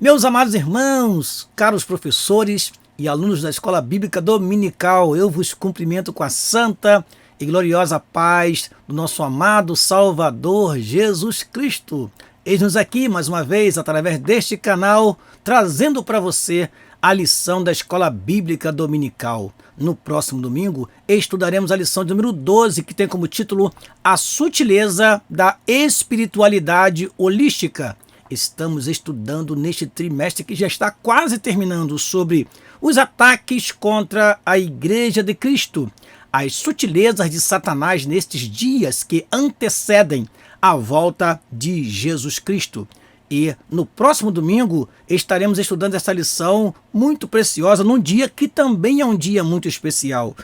Meus amados irmãos, caros professores e alunos da Escola Bíblica Dominical, eu vos cumprimento com a santa e gloriosa paz do nosso amado Salvador Jesus Cristo. Eis-nos aqui mais uma vez, através deste canal, trazendo para você a lição da Escola Bíblica Dominical. No próximo domingo, estudaremos a lição de número 12, que tem como título A Sutileza da Espiritualidade Holística. Estamos estudando neste trimestre que já está quase terminando sobre os ataques contra a Igreja de Cristo, as sutilezas de Satanás nestes dias que antecedem a volta de Jesus Cristo. E no próximo domingo estaremos estudando essa lição muito preciosa, num dia que também é um dia muito especial.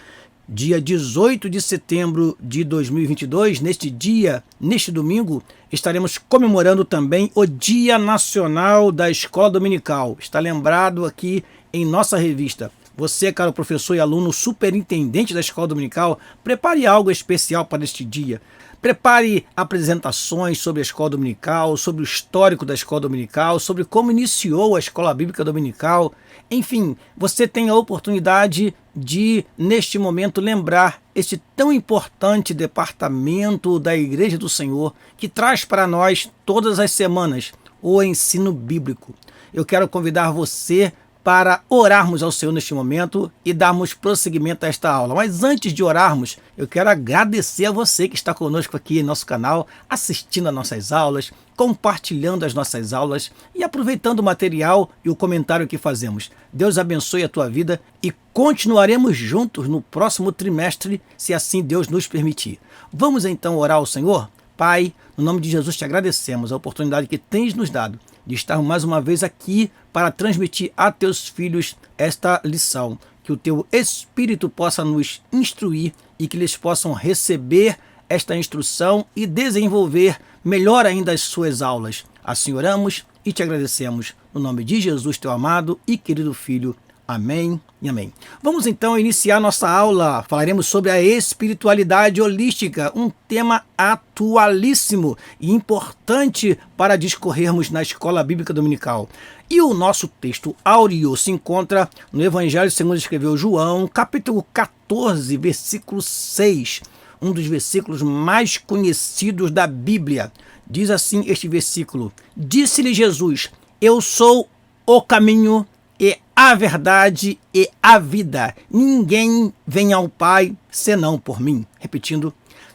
Dia 18 de setembro de 2022, neste domingo, estaremos comemorando também o Dia Nacional da Escola Dominical. Está lembrado aqui em nossa revista. Você, caro professor e aluno superintendente da Escola Dominical, prepare algo especial para este dia. Prepare apresentações sobre a Escola Dominical, sobre o histórico da Escola Dominical, sobre como iniciou a Escola Bíblica Dominical. Enfim, você tem a oportunidade de, neste momento, lembrar este tão importante departamento da Igreja do Senhor que traz para nós, todas as semanas, o ensino bíblico. Eu quero convidar você para orarmos ao Senhor neste momento e darmos prosseguimento a esta aula. Mas antes de orarmos, eu quero agradecer a você que está conosco aqui em nosso canal, assistindo às nossas aulas, compartilhando as nossas aulas e aproveitando o material e o comentário que fazemos. Deus abençoe a tua vida e continuaremos juntos no próximo trimestre, se assim Deus nos permitir. Vamos então orar ao Senhor? Pai, no nome de Jesus te agradecemos a oportunidade que tens nos dado de estar mais uma vez aqui para transmitir a teus filhos esta lição. Que o teu Espírito possa nos instruir e que eles possam receber esta instrução e desenvolver melhor ainda as suas aulas. Assim oramos e te agradecemos. No nome de Jesus, teu amado e querido Filho. Amém e amém. Vamos então iniciar nossa aula. Falaremos sobre a espiritualidade holística, um tema atualíssimo e importante para discorrermos na Escola Bíblica Dominical. E o nosso texto áureo se encontra no Evangelho segundo escreveu João, capítulo 14, versículo 6, um dos versículos mais conhecidos da Bíblia. Diz assim este versículo: Disse-lhe Jesus, eu sou o caminho e a verdade e a vida. Ninguém vem ao Pai senão por mim. Repetindo,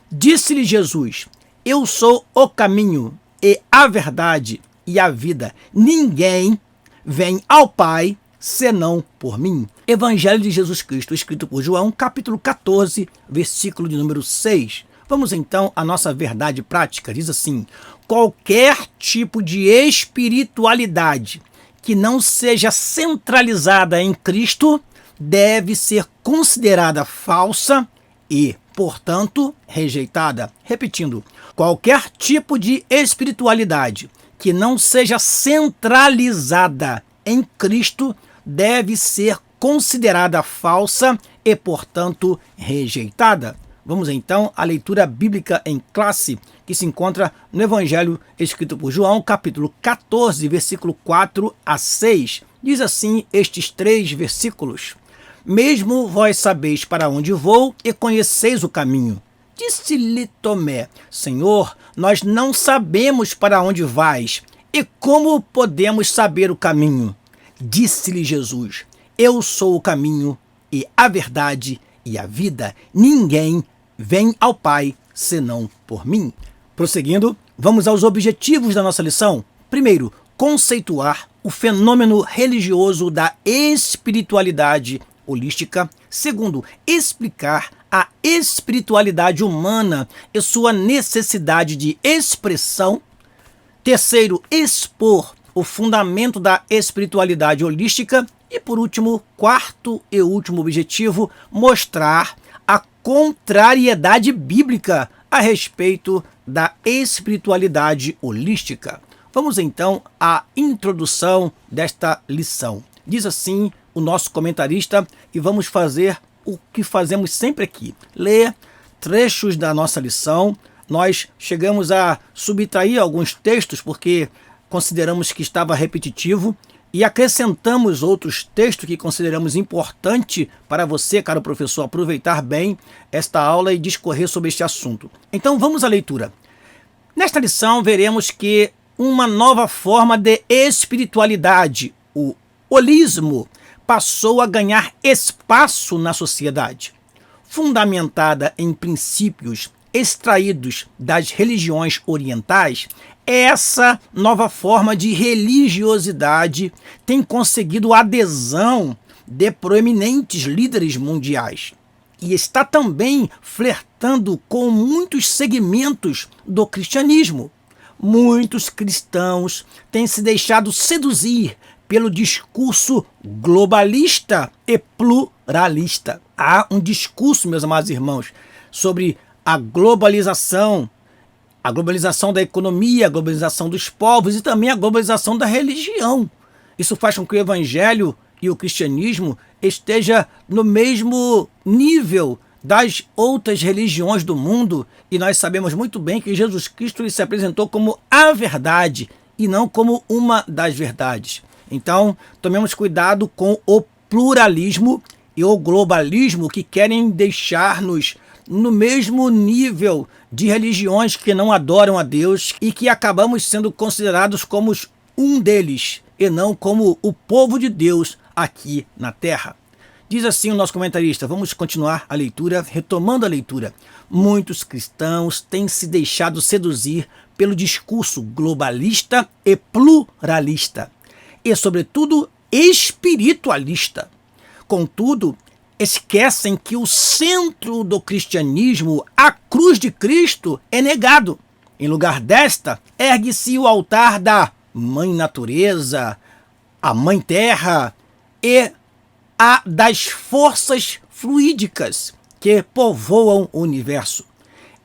disse-lhe Jesus, eu sou o caminho e a verdade e a vida. Ninguém vem ao Pai senão por mim. Evangelho de Jesus Cristo, escrito por João, capítulo 14, versículo de número 6. Vamos então à nossa verdade prática. Diz assim: qualquer tipo de espiritualidade que não seja centralizada em Cristo deve ser considerada falsa e, portanto, rejeitada. Repetindo, qualquer tipo de espiritualidade que não seja centralizada em Cristo deve ser considerada falsa e, portanto, rejeitada. Vamos então à leitura bíblica em classe, que se encontra no Evangelho escrito por João, capítulo 14, versículo 4 a 6. Diz assim estes três versículos: Mesmo vós sabeis para onde vou e conheceis o caminho. Disse-lhe Tomé, Senhor, nós não sabemos para onde vais, e como podemos saber o caminho? Disse-lhe Jesus, eu sou o caminho e a verdade e a vida. Ninguém vem ao Pai senão por mim. Prosseguindo, vamos aos objetivos da nossa lição. Primeiro, conceituar o fenômeno religioso da espiritualidade holística. Segundo, explicar a espiritualidade humana e sua necessidade de expressão. Terceiro, expor o fundamento da espiritualidade holística. E por último, quarto e último objetivo, mostrar a contrariedade bíblica a respeito da espiritualidade holística. Vamos então à introdução desta lição. Diz assim o nosso comentarista, e vamos fazer o que fazemos sempre aqui: ler trechos da nossa lição. Nós chegamos a subtrair alguns textos porque consideramos que estava repetitivo e acrescentamos outros textos que consideramos importante para você, caro professor, aproveitar bem esta aula e discorrer sobre este assunto. Então vamos à leitura. Nesta lição veremos que uma nova forma de espiritualidade, o holismo, passou a ganhar espaço na sociedade. Fundamentada em princípios extraídos das religiões orientais, essa nova forma de religiosidade tem conseguido adesão de proeminentes líderes mundiais e está também flertando com muitos segmentos do cristianismo. Muitos cristãos têm se deixado seduzir pelo discurso globalista e pluralista. Há um discurso, meus amados irmãos, sobre a globalização da economia, a globalização dos povos e também a globalização da religião. Isso faz com que o evangelho e o cristianismo esteja no mesmo nível das outras religiões do mundo, e nós sabemos muito bem que Jesus Cristo ele se apresentou como a verdade e não como uma das verdades. Então, tomemos cuidado com o pluralismo e o globalismo que querem deixar-nos no mesmo nível de religiões que não adoram a Deus e que acabamos sendo considerados como um deles e não como o povo de Deus aqui na terra. Diz assim o nosso comentarista, vamos continuar a leitura, retomando a leitura. Muitos cristãos têm se deixado seduzir pelo discurso globalista e pluralista, e sobretudo espiritualista. Contudo, esquecem que o centro do cristianismo, a cruz de Cristo, é negado. Em lugar desta, ergue-se o altar da Mãe Natureza, a Mãe Terra e a das forças fluídicas que povoam o universo.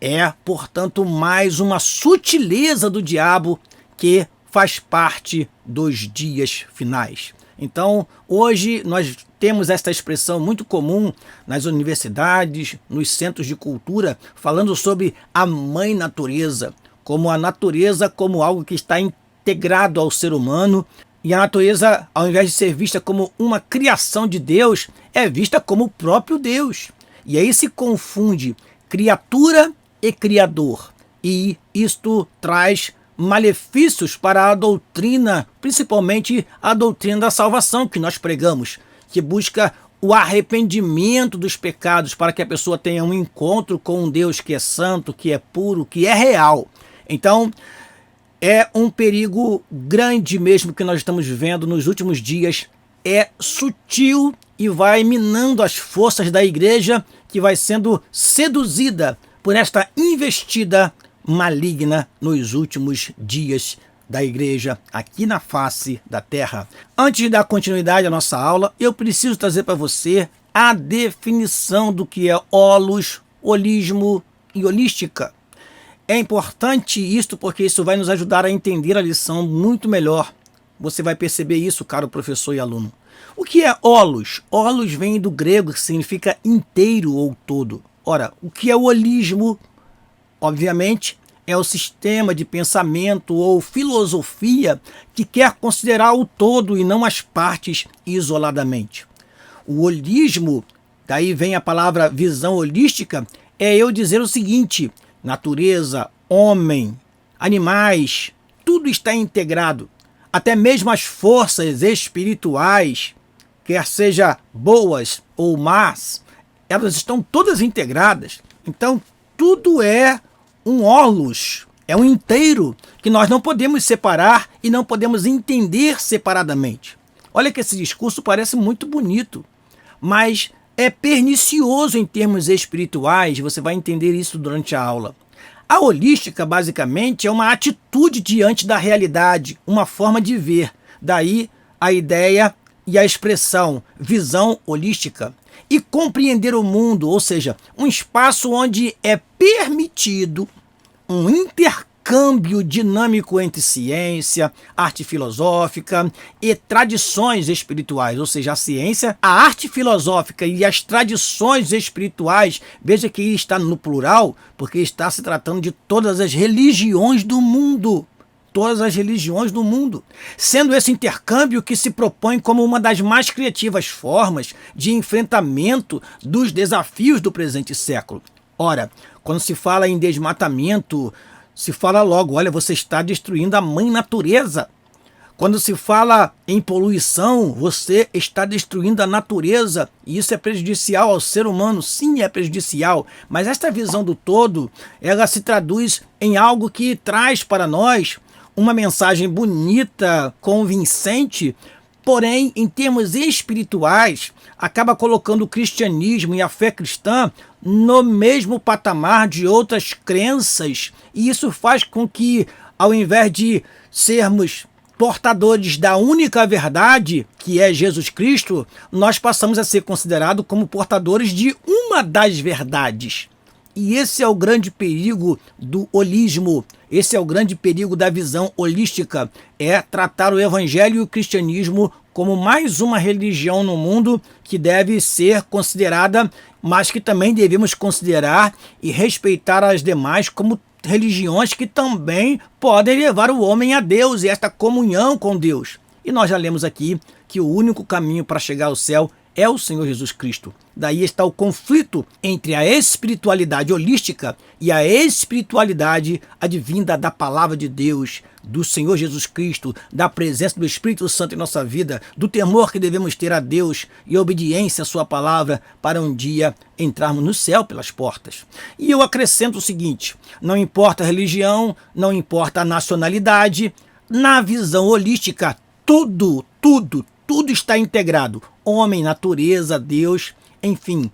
É, portanto, mais uma sutileza do diabo que faz parte dos dias finais. Então, hoje nós temos esta expressão muito comum nas universidades, nos centros de cultura, falando sobre a Mãe Natureza, como a natureza como algo que está integrado ao ser humano, e a natureza, ao invés de ser vista como uma criação de Deus, é vista como o próprio Deus. E aí se confunde criatura e criador, e isto traz malefícios para a doutrina, principalmente a doutrina da salvação que nós pregamos, que busca o arrependimento dos pecados para que a pessoa tenha um encontro com um Deus que é santo, que é puro, que é real. Então, é um perigo grande mesmo que nós estamos vendo nos últimos dias. É sutil e vai minando as forças da igreja, que vai sendo seduzida por esta investida maligna nos últimos dias da igreja aqui na face da terra. Antes de dar continuidade à nossa aula, eu preciso trazer para você a definição do que é holos, holismo e holística. É importante isso porque isso vai nos ajudar a entender a lição muito melhor. Você vai perceber isso, caro professor e aluno. O que é holos? Holos vem do grego, que significa inteiro ou todo. Ora, o que é o holismo? Obviamente, é o sistema de pensamento ou filosofia que quer considerar o todo e não as partes isoladamente. O holismo, daí vem a palavra visão holística, é eu dizer o seguinte: natureza, homem, animais, tudo está integrado. Até mesmo as forças espirituais, quer seja boas ou más, elas estão todas integradas. Então, tudo é um holos, é um inteiro que nós não podemos separar e não podemos entender separadamente. Olha que esse discurso parece muito bonito, mas é pernicioso em termos espirituais, você vai entender isso durante a aula. A holística, basicamente, é uma atitude diante da realidade, uma forma de ver. Daí a ideia e a expressão visão holística. E compreender o mundo, ou seja, um espaço onde é permitido um intercâmbio dinâmico entre ciência, arte filosófica e tradições espirituais, ou seja, a ciência, a arte filosófica e as tradições espirituais. Veja que está no plural, porque está se tratando de todas as religiões do mundo. todas as religiões do mundo, sendo esse intercâmbio que se propõe como uma das mais criativas formas de enfrentamento dos desafios do presente século. Ora, quando se fala em desmatamento, se fala logo, olha, você está destruindo a mãe natureza. Quando se fala em poluição, você está destruindo a natureza e isso é prejudicial ao ser humano. Sim, é prejudicial, mas esta visão do todo, ela se traduz em algo que traz para nós uma mensagem bonita, convincente, porém, em termos espirituais, acaba colocando o cristianismo e a fé cristã no mesmo patamar de outras crenças, e isso faz com que, ao invés de sermos portadores da única verdade, que é Jesus Cristo, nós passamos a ser considerados como portadores de uma das verdades. E esse é o grande perigo do holismo, esse é o grande perigo da visão holística, é tratar o evangelho e o cristianismo como mais uma religião no mundo que deve ser considerada, mas que também devemos considerar e respeitar as demais como religiões que também podem levar o homem a Deus e esta comunhão com Deus. E nós já lemos aqui que o único caminho para chegar ao céu é o Senhor Jesus Cristo. Daí está o conflito entre a espiritualidade holística e a espiritualidade advinda da palavra de Deus, do Senhor Jesus Cristo, da presença do Espírito Santo em nossa vida, do temor que devemos ter a Deus e obediência à sua palavra para um dia entrarmos no céu pelas portas. E eu acrescento o seguinte, não importa a religião, não importa a nacionalidade, na visão holística, tudo está integrado. Homem, natureza, Deus, enfim.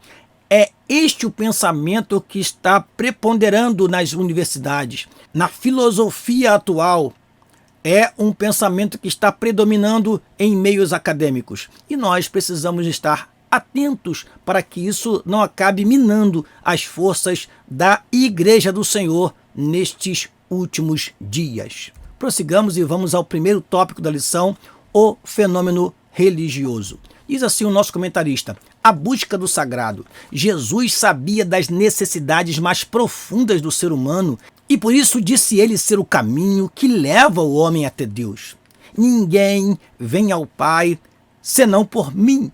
É este o pensamento que está preponderando nas universidades. Na filosofia atual, é um pensamento que está predominando em meios acadêmicos. E nós precisamos estar atentos para que isso não acabe minando as forças da Igreja do Senhor nestes últimos dias. Prossigamos e vamos ao primeiro tópico da lição, o fenômeno religioso. Diz assim o nosso comentarista: a busca do sagrado. Jesus sabia das necessidades mais profundas do ser humano e por isso disse ele ser o caminho que leva o homem até Deus. Ninguém vem ao Pai senão por mim.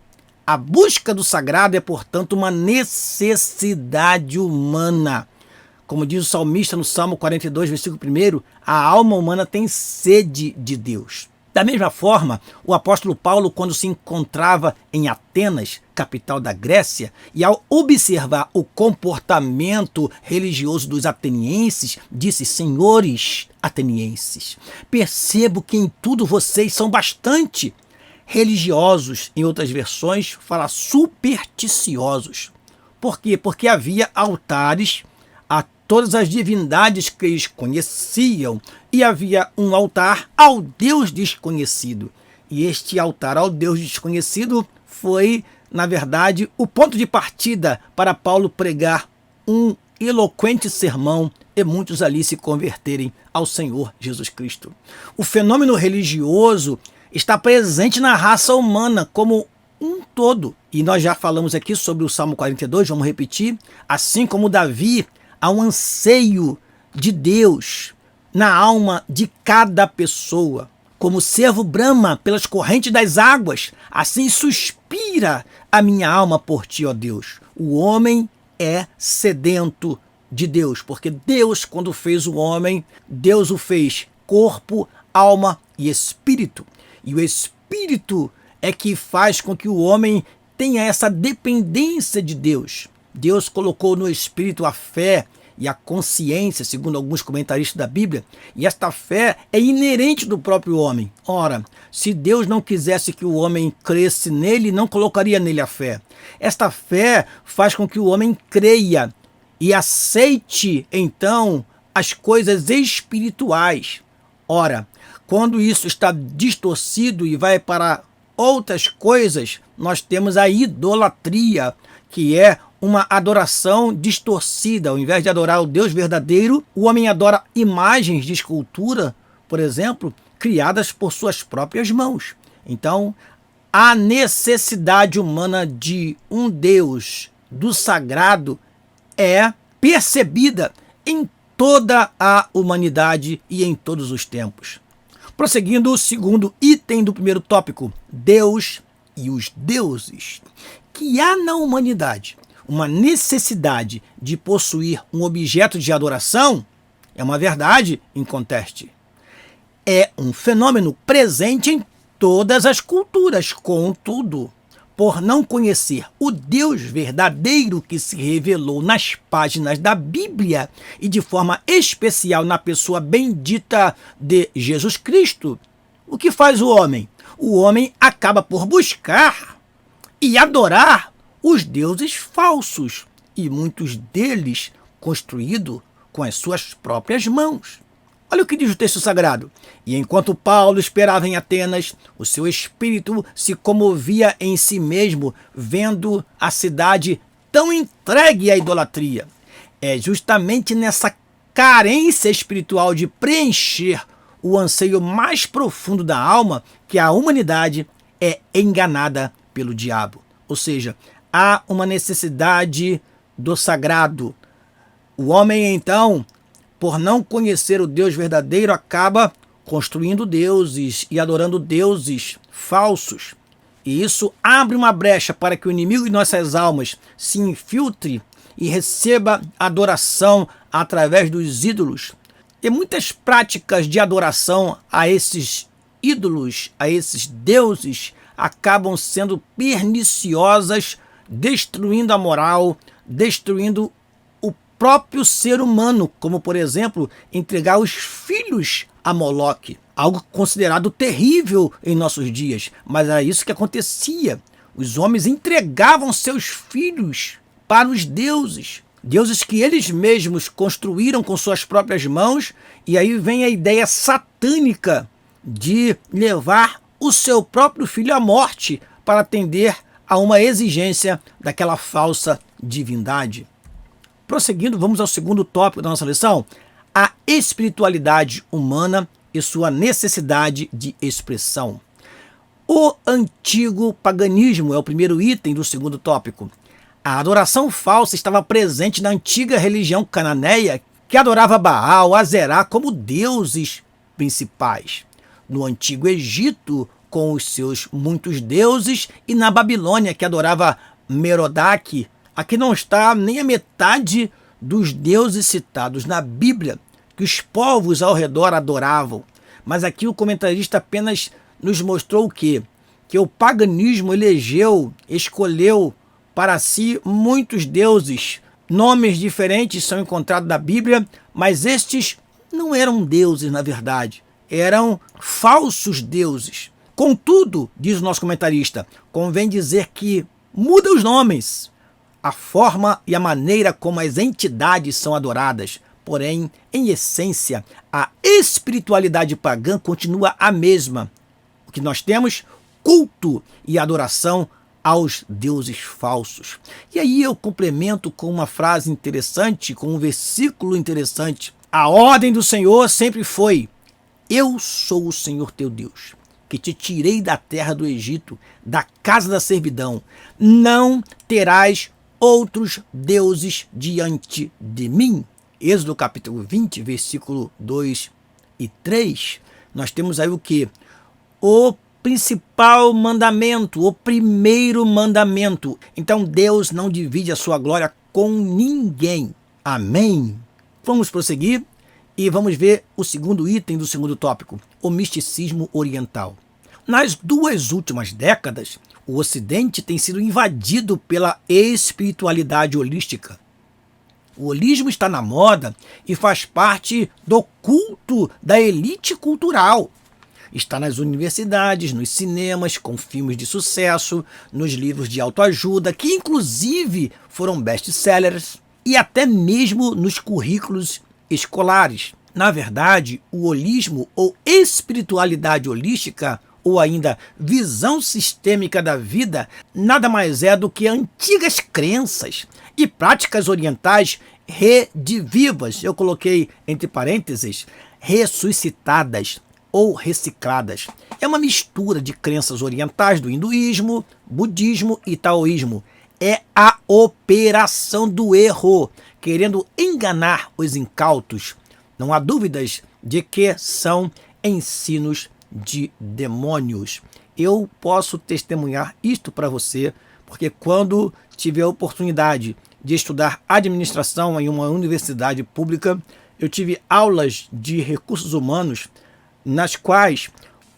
A busca do sagrado é, portanto, uma necessidade humana. Como diz o salmista no Salmo 42, versículo 1, a alma humana tem sede de Deus. Da mesma forma, o apóstolo Paulo, quando se encontrava em Atenas, capital da Grécia, e ao observar o comportamento religioso dos atenienses, disse: senhores atenienses, percebo que em tudo vocês são bastante religiosos. Em outras versões, fala supersticiosos. Por quê? Porque havia altares a todas as divindades que eles conheciam, e havia um altar ao Deus desconhecido. E este altar ao Deus desconhecido foi, na verdade, o ponto de partida para Paulo pregar um eloquente sermão e muitos ali se converterem ao Senhor Jesus Cristo. O fenômeno religioso está presente na raça humana como um todo. E nós já falamos aqui sobre o Salmo 42, vamos repetir. Assim como Davi, há um anseio de Deus na alma de cada pessoa. Como o cervo brama pelas correntes das águas, assim suspira a minha alma por ti, ó Deus. O homem é sedento de Deus, porque Deus, quando fez o homem, Deus o fez corpo, alma e espírito. E o espírito é que faz com que o homem tenha essa dependência de Deus. Deus colocou no espírito a fé e a consciência, segundo alguns comentaristas da Bíblia, e esta fé é inerente do próprio homem. Ora, se Deus não quisesse que o homem cresce nele, não colocaria nele a fé. Esta fé faz com que o homem creia e aceite, então, as coisas espirituais. Ora, quando isso está distorcido e vai para outras coisas, nós temos a idolatria, que é uma adoração distorcida. Ao invés de adorar o Deus verdadeiro, o homem adora imagens de escultura, por exemplo, criadas por suas próprias mãos. Então, a necessidade humana de um Deus do sagrado é percebida em toda a humanidade e em todos os tempos. Prosseguindo, o segundo item do primeiro tópico, Deus e os deuses. Que há na humanidade uma necessidade de possuir um objeto de adoração é uma verdade inconteste. É um fenômeno presente em todas as culturas. Contudo, por não conhecer o Deus verdadeiro que se revelou nas páginas da Bíblia e de forma especial na pessoa bendita de Jesus Cristo, o que faz o homem? O homem acaba por buscar e adorar os deuses falsos, e muitos deles construídos com as suas próprias mãos. Olha o que diz o texto sagrado. E enquanto Paulo esperava em Atenas, o seu espírito se comovia em si mesmo, vendo a cidade tão entregue à idolatria. É justamente nessa carência espiritual de preencher o anseio mais profundo da alma que a humanidade é enganada pelo diabo. Ou seja, há uma necessidade do sagrado. O homem, então, por não conhecer o Deus verdadeiro, acaba construindo deuses e adorando deuses falsos. E isso abre uma brecha para que o inimigo de nossas almas se infiltre e receba adoração através dos ídolos. E muitas práticas de adoração a esses ídolos, a esses deuses, acabam sendo perniciosas, destruindo a moral, destruindo o próprio ser humano, como, por exemplo, entregar os filhos a Moloque. Algo considerado terrível em nossos dias, mas era isso que acontecia. Os homens entregavam seus filhos para os deuses, deuses que eles mesmos construíram com suas próprias mãos, e aí vem a ideia satânica de levar o seu próprio filho à morte para atender a uma exigência daquela falsa divindade. Prosseguindo, vamos ao segundo tópico da nossa lição, a espiritualidade humana e sua necessidade de expressão. O antigo paganismo é o primeiro item do segundo tópico. A adoração falsa estava presente na antiga religião cananeia, que adorava Baal, Azerá como deuses principais. No antigo Egito, com os seus muitos deuses, e na Babilônia, que adorava Merodach. Aqui não está nem a metade dos deuses citados na Bíblia, que os povos ao redor adoravam. Mas aqui o comentarista apenas nos mostrou o quê? Que o paganismo escolheu para si muitos deuses. Nomes diferentes são encontrados na Bíblia, mas estes não eram deuses, na verdade. Eram falsos deuses. Contudo, diz o nosso comentarista, convém dizer que muda os nomes, a forma e a maneira como as entidades são adoradas. Porém, em essência, a espiritualidade pagã continua a mesma. O que nós temos? Culto e adoração aos deuses falsos. E aí eu complemento com uma frase interessante, com um versículo interessante. A ordem do Senhor sempre foi: eu sou o Senhor teu Deus, que te tirei da terra do Egito, da casa da servidão. Não terás outros deuses diante de mim. Êxodo capítulo 20, versículo 2 e 3. Nós temos aí o que? O principal mandamento, o primeiro mandamento. Então Deus não divide a sua glória com ninguém. Amém? Vamos prosseguir e vamos ver o segundo item do segundo tópico, o misticismo oriental. Nas 2 últimas décadas, o Ocidente tem sido invadido pela espiritualidade holística. O holismo está na moda e faz parte do culto da elite cultural. Está nas universidades, nos cinemas, com filmes de sucesso, nos livros de autoajuda, que inclusive foram best-sellers, e até mesmo nos currículos escolares. Na verdade, o holismo ou espiritualidade holística, ou ainda visão sistêmica da vida, nada mais é do que antigas crenças e práticas orientais redivivas, eu coloquei entre parênteses, ressuscitadas ou recicladas. É uma mistura de crenças orientais do hinduísmo, budismo e taoísmo. É a operação do erro, querendo enganar os incautos. Não há dúvidas de que são ensinos de demônios. Eu posso testemunhar isto para você, porque quando tive a oportunidade de estudar administração em uma universidade pública, eu tive aulas de recursos humanos nas quais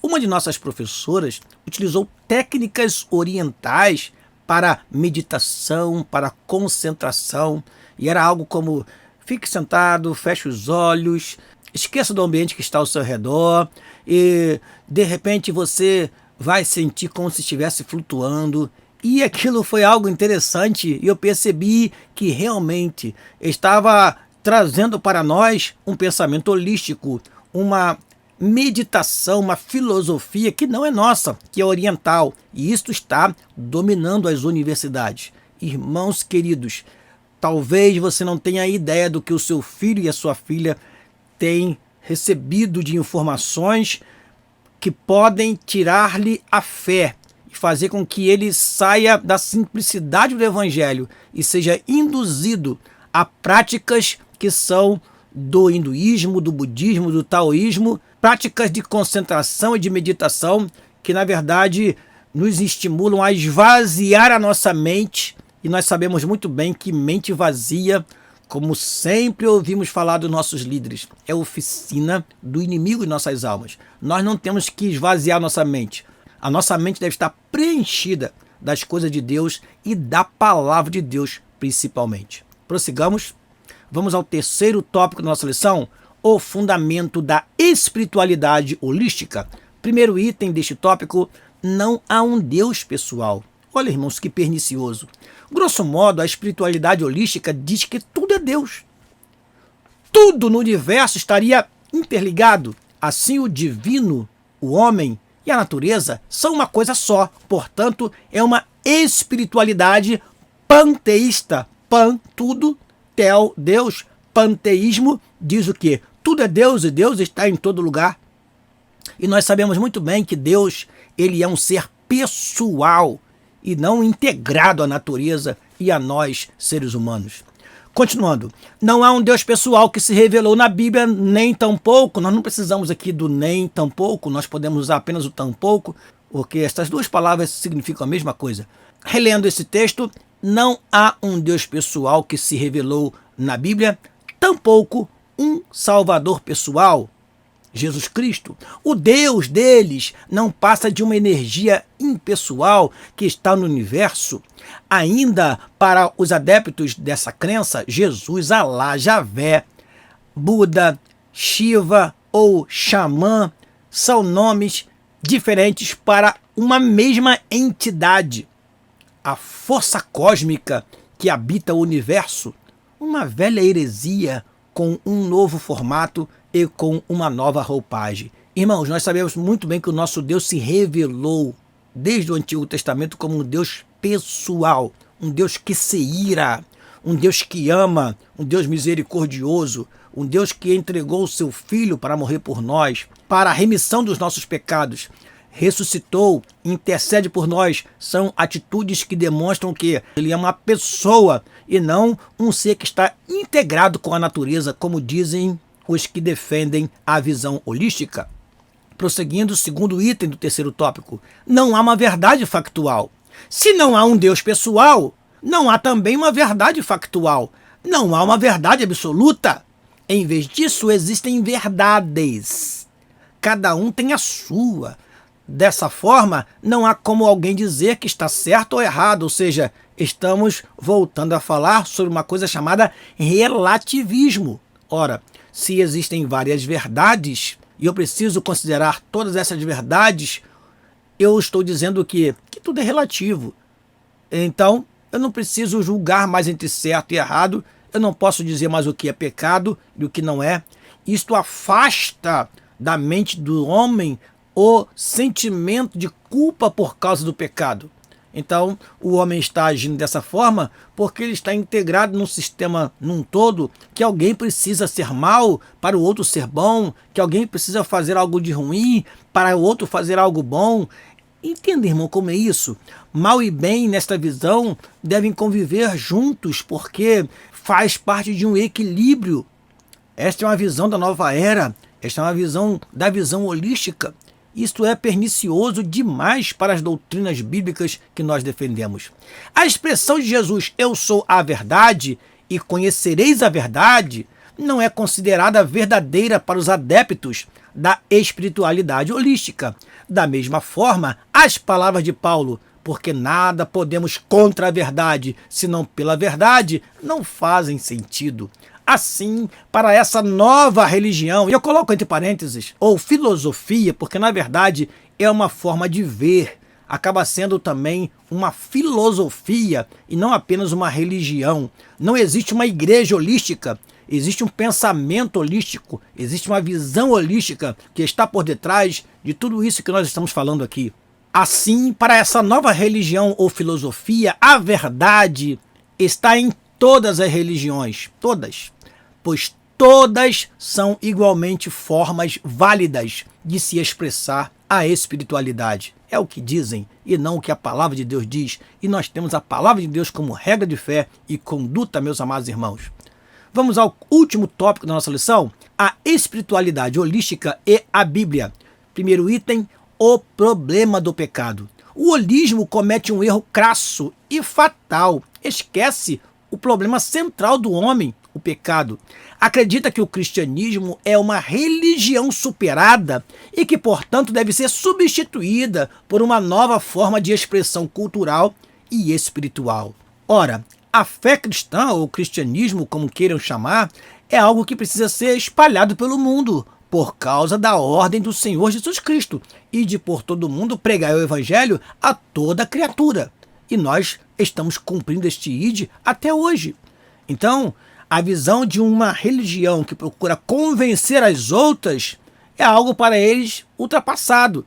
uma de nossas professoras utilizou técnicas orientais para meditação, para concentração, e era algo como: fique sentado, feche os olhos, esqueça do ambiente que está ao seu redor e de repente você vai sentir como se estivesse flutuando. E aquilo foi algo interessante e eu percebi que realmente estava trazendo para nós um pensamento holístico, uma meditação, uma filosofia que não é nossa, que é oriental. E isto está dominando as universidades. Irmãos queridos, talvez você não tenha ideia do que o seu filho e a sua filha têm recebido de informações que podem tirar-lhe a fé e fazer com que ele saia da simplicidade do evangelho e seja induzido a práticas que são do hinduísmo, do budismo, do taoísmo, práticas de concentração e de meditação que, na verdade, nos estimulam a esvaziar a nossa mente. E nós sabemos muito bem que mente vazia, como sempre ouvimos falar dos nossos líderes, é oficina do inimigo em nossas almas. Nós não temos que esvaziar nossa mente. A nossa mente deve estar preenchida das coisas de Deus e da palavra de Deus, principalmente. Prossigamos. Vamos ao terceiro tópico da nossa lição: o fundamento da espiritualidade holística. Primeiro item deste tópico: não há um Deus pessoal. Olha, irmãos, que pernicioso. Grosso modo, a espiritualidade holística diz que tudo é Deus. Tudo no universo estaria interligado. Assim, o divino, o homem e a natureza são uma coisa só. Portanto, é uma espiritualidade panteísta. Pan, tudo, tel, Deus. Panteísmo diz o quê? Tudo é Deus e Deus está em todo lugar. E nós sabemos muito bem que Deus, ele é um ser pessoal e não integrado à natureza e a nós, seres humanos. Continuando, não há um Deus pessoal que se revelou na Bíblia, nem tampouco. Nós não precisamos aqui do nem tampouco, nós podemos usar apenas o tampouco, porque estas duas palavras significam a mesma coisa. Relendo esse texto, não há um Deus pessoal que se revelou na Bíblia, tampouco um Salvador pessoal, Jesus Cristo. O Deus deles não passa de uma energia impessoal que está no universo. Ainda para os adeptos dessa crença, Jesus, Alá, Javé, Buda, Shiva ou Xamã são nomes diferentes para uma mesma entidade, a força cósmica que habita o universo. Uma velha heresia com um novo formato e com uma nova roupagem. Irmãos, nós sabemos muito bem que o nosso Deus se revelou desde o Antigo Testamento como um Deus pessoal, um Deus que se ira, um Deus que ama, um Deus misericordioso, um Deus que entregou o seu Filho para morrer por nós, para a remissão dos nossos pecados. Ressuscitou, intercede por nós. São atitudes que demonstram que ele é uma pessoa e não um ser que está integrado com a natureza, como dizem os que defendem a visão holística. Prosseguindo, segundo item do terceiro tópico, não há uma verdade factual. Se não há um Deus pessoal, não há também uma verdade factual. Não há uma verdade absoluta. Em vez disso, existem verdades. Cada um tem a sua. Dessa forma, não há como alguém dizer que está certo ou errado, ou seja, estamos voltando a falar sobre uma coisa chamada relativismo. Ora, se existem várias verdades e eu preciso considerar todas essas verdades, eu estou dizendo que tudo é relativo. Então, eu não preciso julgar mais entre certo e errado, eu não posso dizer mais o que é pecado e o que não é. Isto afasta da mente do homem o sentimento de culpa por causa do pecado. Então, o homem está agindo dessa forma porque ele está integrado num sistema, num todo, que alguém precisa ser mal para o outro ser bom, que alguém precisa fazer algo de ruim para o outro fazer algo bom. Entenda, irmão, como é isso? Mal e bem, nesta visão, devem conviver juntos, porque faz parte de um equilíbrio. Esta é uma visão da nova era, esta é uma visão da visão holística. Isto é pernicioso demais para as doutrinas bíblicas que nós defendemos. A expressão de Jesus, eu sou a verdade e conhecereis a verdade, não é considerada verdadeira para os adeptos da espiritualidade holística. Da mesma forma, as palavras de Paulo, porque nada podemos contra a verdade, senão pela verdade, não fazem sentido. Assim, para essa nova religião, e eu coloco entre parênteses, ou filosofia, porque na verdade é uma forma de ver, acaba sendo também uma filosofia e não apenas uma religião. Não existe uma igreja holística, existe um pensamento holístico, existe uma visão holística que está por detrás de tudo isso que nós estamos falando aqui. Assim, para essa nova religião ou filosofia, a verdade está em todas as religiões, todas, pois todas são igualmente formas válidas de se expressar a espiritualidade. É o que dizem e não o que a palavra de Deus diz, e nós temos a palavra de Deus como regra de fé e conduta, meus amados irmãos. Vamos ao último tópico da nossa lição, a espiritualidade holística e a Bíblia. Primeiro item, o problema do pecado. O holismo comete um erro crasso e fatal. Esquece o problema central do homem, o pecado. Acredita que o cristianismo é uma religião superada e que, portanto, deve ser substituída por uma nova forma de expressão cultural e espiritual. Ora, a fé cristã, ou cristianismo, como queiram chamar, é algo que precisa ser espalhado pelo mundo, por causa da ordem do Senhor Jesus Cristo, e de por todo mundo pregar o evangelho a toda criatura. E nós estamos cumprindo este ide até hoje. Então, a visão de uma religião que procura convencer as outras é algo para eles ultrapassado.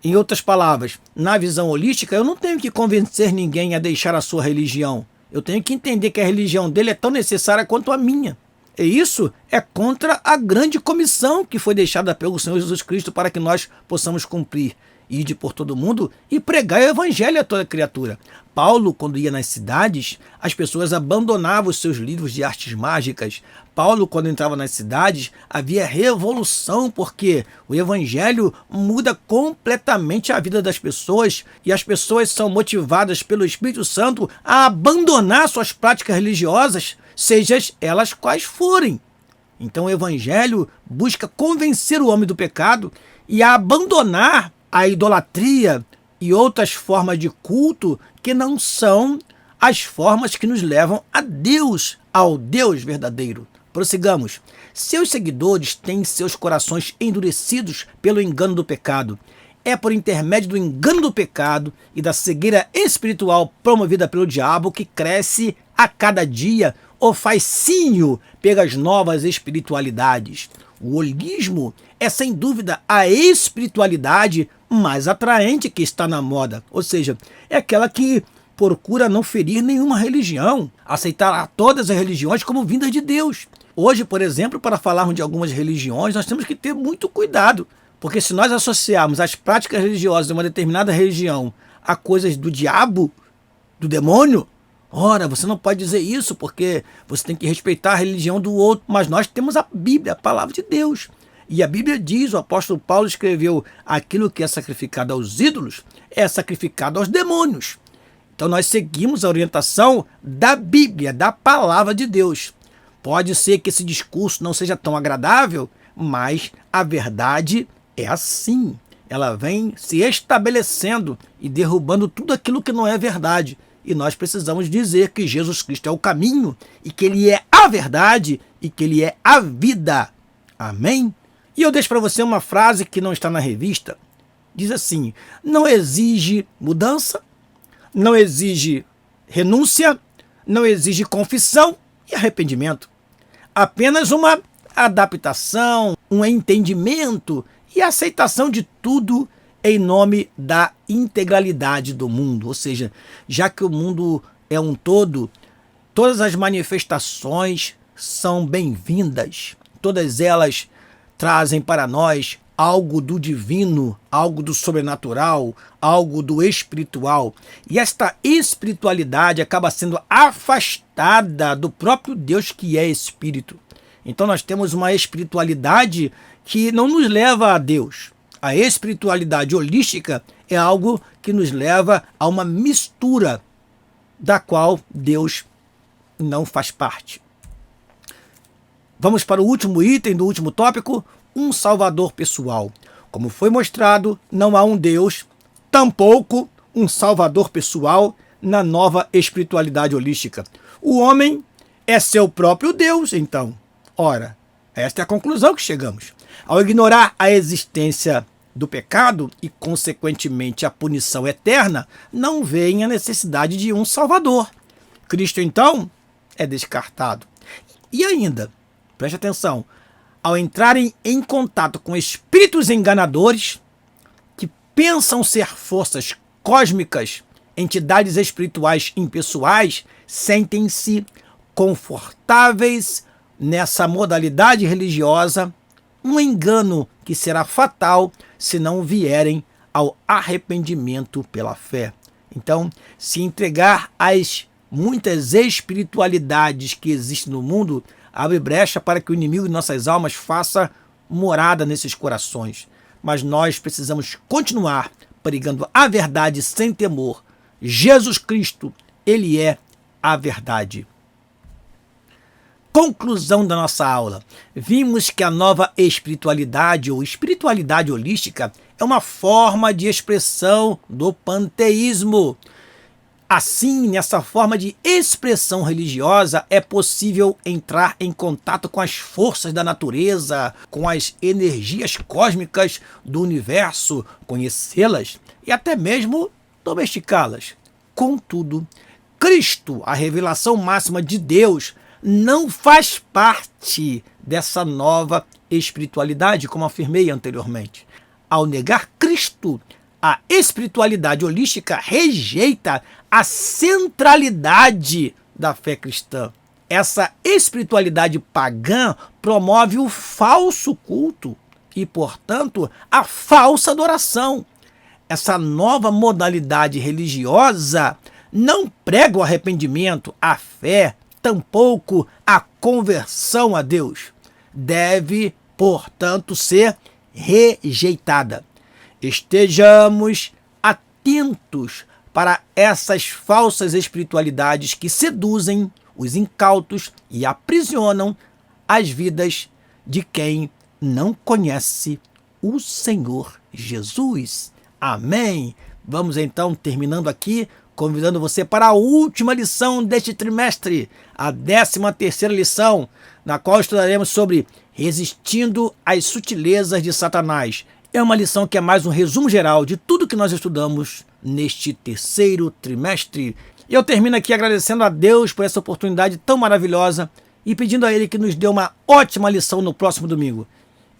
Em outras palavras, na visão holística, eu não tenho que convencer ninguém a deixar a sua religião. Eu tenho que entender que a religião dele é tão necessária quanto a minha. E isso é contra a grande comissão que foi deixada pelo Senhor Jesus Cristo para que nós possamos cumprir. Ide por todo mundo e pregar o evangelho a toda criatura. Paulo, quando ia nas cidades, as pessoas abandonavam os seus livros de artes mágicas. Paulo, quando entrava nas cidades, havia revolução, porque o evangelho muda completamente a vida das pessoas e as pessoas são motivadas pelo Espírito Santo a abandonar suas práticas religiosas, sejam elas quais forem. Então o evangelho busca convencer o homem do pecado e a abandonar a idolatria e outras formas de culto que não são as formas que nos levam a Deus, ao Deus verdadeiro. Prossigamos. Seus seguidores têm seus corações endurecidos pelo engano do pecado. É por intermédio do engano do pecado e da cegueira espiritual promovida pelo diabo que cresce a cada dia o fascínio pelas novas espiritualidades. O holismo é, sem dúvida, a espiritualidade mais atraente que está na moda. Ou seja, é aquela que procura não ferir nenhuma religião, aceitar todas as religiões como vindas de Deus. Hoje, por exemplo, para falarmos de algumas religiões, nós temos que ter muito cuidado, porque se nós associarmos as práticas religiosas de uma determinada religião a coisas do diabo, do demônio, ora, você não pode dizer isso, porque você tem que respeitar a religião do outro. Mas nós temos a Bíblia, a palavra de Deus. E a Bíblia diz, o apóstolo Paulo escreveu, aquilo que é sacrificado aos ídolos é sacrificado aos demônios. Então nós seguimos a orientação da Bíblia, da palavra de Deus. Pode ser que esse discurso não seja tão agradável, mas a verdade é assim. Ela vem se estabelecendo e derrubando tudo aquilo que não é verdade. E nós precisamos dizer que Jesus Cristo é o caminho, e que Ele é a verdade, e que Ele é a vida. Amém? E eu deixo para você uma frase que não está na revista. Diz assim: não exige mudança, não exige renúncia, não exige confissão e arrependimento. Apenas uma adaptação, um entendimento e aceitação de tudo em nome da integralidade do mundo. Ou seja, já que o mundo é um todo, todas as manifestações são bem-vindas. Todas elas trazem para nós algo do divino, algo do sobrenatural, algo do espiritual. E esta espiritualidade acaba sendo afastada do próprio Deus, que é espírito. Então nós temos uma espiritualidade que não nos leva a Deus. A espiritualidade holística é algo que nos leva a uma mistura da qual Deus não faz parte. Vamos para o último item do último tópico, um salvador pessoal. Como foi mostrado, não há um Deus, tampouco um salvador pessoal na nova espiritualidade holística. O homem é seu próprio Deus, então. Ora, esta é a conclusão que chegamos. Ao ignorar a existência do pecado e, consequentemente, a punição eterna, não vem a necessidade de um salvador. Cristo, então, é descartado. E ainda, preste atenção, ao entrarem em contato com espíritos enganadores que pensam ser forças cósmicas, entidades espirituais impessoais, sentem-se confortáveis nessa modalidade religiosa, um engano que será fatal se não vierem ao arrependimento pela fé. Então, se entregar às muitas espiritualidades que existem no mundo abre brecha para que o inimigo de nossas almas faça morada nesses corações. Mas nós precisamos continuar pregando a verdade sem temor. Jesus Cristo, Ele é a verdade. Conclusão da nossa aula. Vimos que a nova espiritualidade ou espiritualidade holística é uma forma de expressão do panteísmo. Assim, nessa forma de expressão religiosa, é possível entrar em contato com as forças da natureza, com as energias cósmicas do universo, conhecê-las e até mesmo domesticá-las. Contudo, Cristo, a revelação máxima de Deus, não faz parte dessa nova espiritualidade, como afirmei anteriormente. Ao negar Cristo, a espiritualidade holística rejeita a centralidade da fé cristã. Essa espiritualidade pagã promove o falso culto e, portanto, a falsa adoração. Essa nova modalidade religiosa não prega o arrependimento, a fé, tampouco a conversão a Deus. Deve, portanto, ser rejeitada. Estejamos atentos para essas falsas espiritualidades que seduzem os incautos e aprisionam as vidas de quem não conhece o Senhor Jesus. Amém. Vamos então terminando aqui, convidando você para a última lição deste trimestre, a 13ª lição, na qual estudaremos sobre resistindo às sutilezas de Satanás. É uma lição que é mais um resumo geral de tudo que nós estudamos neste terceiro trimestre. Eu termino aqui agradecendo a Deus por essa oportunidade tão maravilhosa e pedindo a Ele que nos dê uma ótima lição no próximo domingo.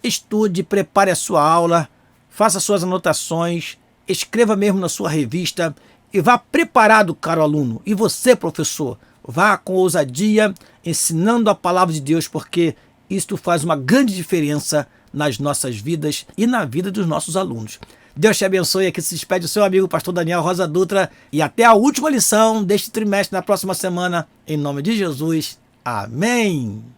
Estude, prepare a sua aula, faça suas anotações, escreva mesmo na sua revista e vá preparado, caro aluno. E você, professor, vá com ousadia ensinando a palavra de Deus, porque isto faz uma grande diferença nas nossas vidas e na vida dos nossos alunos. Deus te abençoe. Aqui se despede o seu amigo, pastor Daniel Rosa Dutra, e até a última lição deste trimestre na próxima semana, em nome de Jesus. Amém.